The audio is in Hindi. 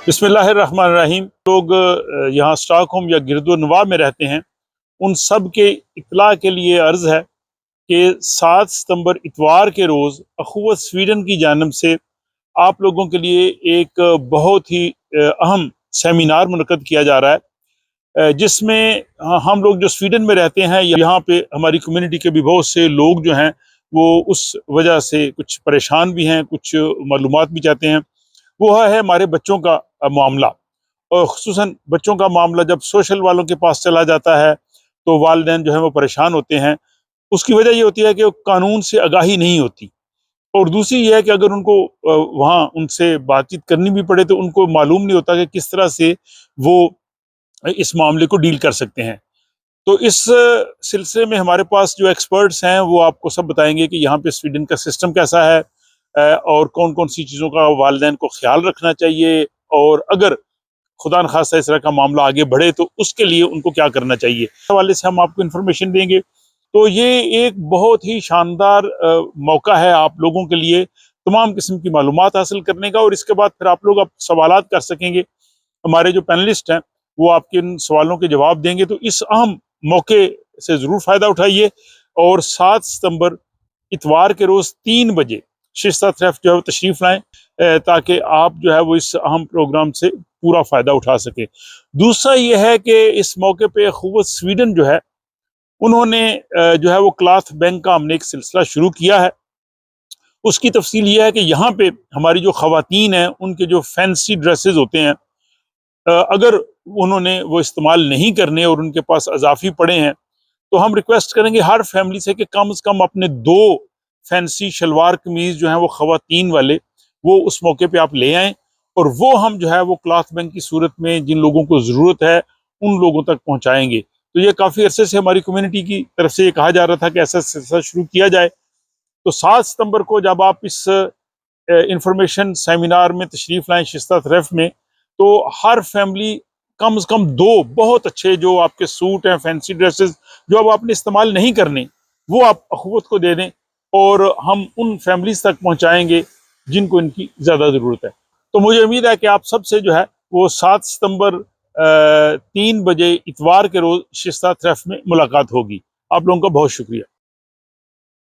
बिस्मिल्लाहिर्रहमानिर्रहीम। लोग यहाँ स्टॉकहोम या गिरदो नवाब में रहते हैं, उन सब के इत्तला के लिए अर्ज़ है कि 7 सितंबर इतवार के रोज़ अख़ुवत स्वीडन की जानिब से आप लोगों के लिए एक बहुत ही अहम सेमिनार मुनक़्क़द किया जा रहा है, जिसमें हम लोग जो स्वीडन में रहते हैं, यहाँ पे हमारी कम्युनिटी के भी बहुत से लोग जो हैं वो उस वजह से कुछ परेशान भी हैं, कुछ मालूमात भी चाहते हैं। वो है हमारे बच्चों का मामला, और ख़ुसूसन बच्चों का मामला जब सोशल वालों के पास चला जाता है तो वालिदैन जो है वो परेशान होते हैं। उसकी वजह ये होती है कि कानून से आगाही नहीं होती, और दूसरी ये है कि अगर उनको वहाँ उनसे बातचीत करनी भी पड़े तो उनको मालूम नहीं होता कि किस तरह से वो इस मामले को डील कर सकते हैं। तो इस सिलसिले में हमारे पास जो एक्सपर्ट्स हैं वो आपको सब बताएंगे कि यहाँ पे स्वीडन का सिस्टम कैसा है, और कौन कौन सी चीज़ों का वालिदैन को ख्याल रखना चाहिए, और अगर खुदा न खास्ता इस तरह का मामला आगे बढ़े तो उसके लिए उनको क्या करना चाहिए, इस हवाले से हम आपको इन्फॉर्मेशन देंगे। तो ये एक बहुत ही शानदार मौका है आप लोगों के लिए तमाम किस्म की मालूमात हासिल करने का, और इसके बाद फिर आप लोग सवालात कर सकेंगे। हमारे जो पैनलिस्ट हैं वो आपके इन सवालों के जवाब देंगे। तो इस अहम मौके से ज़रूर फ़ायदा उठाइए, और 7 सितंबर इतवार के रोज़ 3 बजे शिस्ता थ्रेफ जो है वो तशरीफ़ लाएँ, ताकि आप जो है वो इस अहम प्रोग्राम से पूरा फ़ायदा उठा सकें। दूसरा ये है कि इस मौके पे अख़ुवत स्वीडन जो है उन्होंने जो है वो क्लॉथ बैंक का हमने एक सिलसिला शुरू किया है। उसकी तफसील ये है कि यहाँ पे हमारी जो ख़वातीन हैं उनके जो फैंसी ड्रेसेस होते हैं, अगर उन्होंने वो इस्तेमाल नहीं करने और उनके पास अज़ाफ़ी पड़े हैं तो हम रिक्वेस्ट करेंगे हर फैमिली से कि कम से कम अपने 2 फैंसी शलवार कमीज़ जो हैं वो ख़वातीन वाले वो उस मौके पे आप ले आएँ, और वो हम जो है वो क्लॉथ बैंक की सूरत में जिन लोगों को ज़रूरत है उन लोगों तक पहुँचाएँगे। तो ये काफ़ी अरसे से हमारी कम्युनिटी की तरफ से ये कहा जा रहा था कि ऐसा सिलसिला शुरू किया जाए। तो 7 सितंबर को जब आप इस इंफॉर्मेशन सेमिनार में तशरीफ़ लाएँ शिस्ता थ्रेफ में, तो हर फैमिली कम से कम 2 बहुत अच्छे जो आपके सूट हैं, फैंसी ड्रेसेस जो अब आपने इस्तेमाल नहीं करने, वो आप अख़ुवत को दे दें, और हम उन फैमिलीज़ तक पहुँचाएँगे जिनको इनकी ज़्यादा ज़रूरत है। तो मुझे उम्मीद है कि आप सब से जो है वो 7 सितंबर 3 बजे इतवार के रोज़ शिस्ता थ्रेफ में मुलाकात होगी। आप लोगों का बहुत शुक्रिया।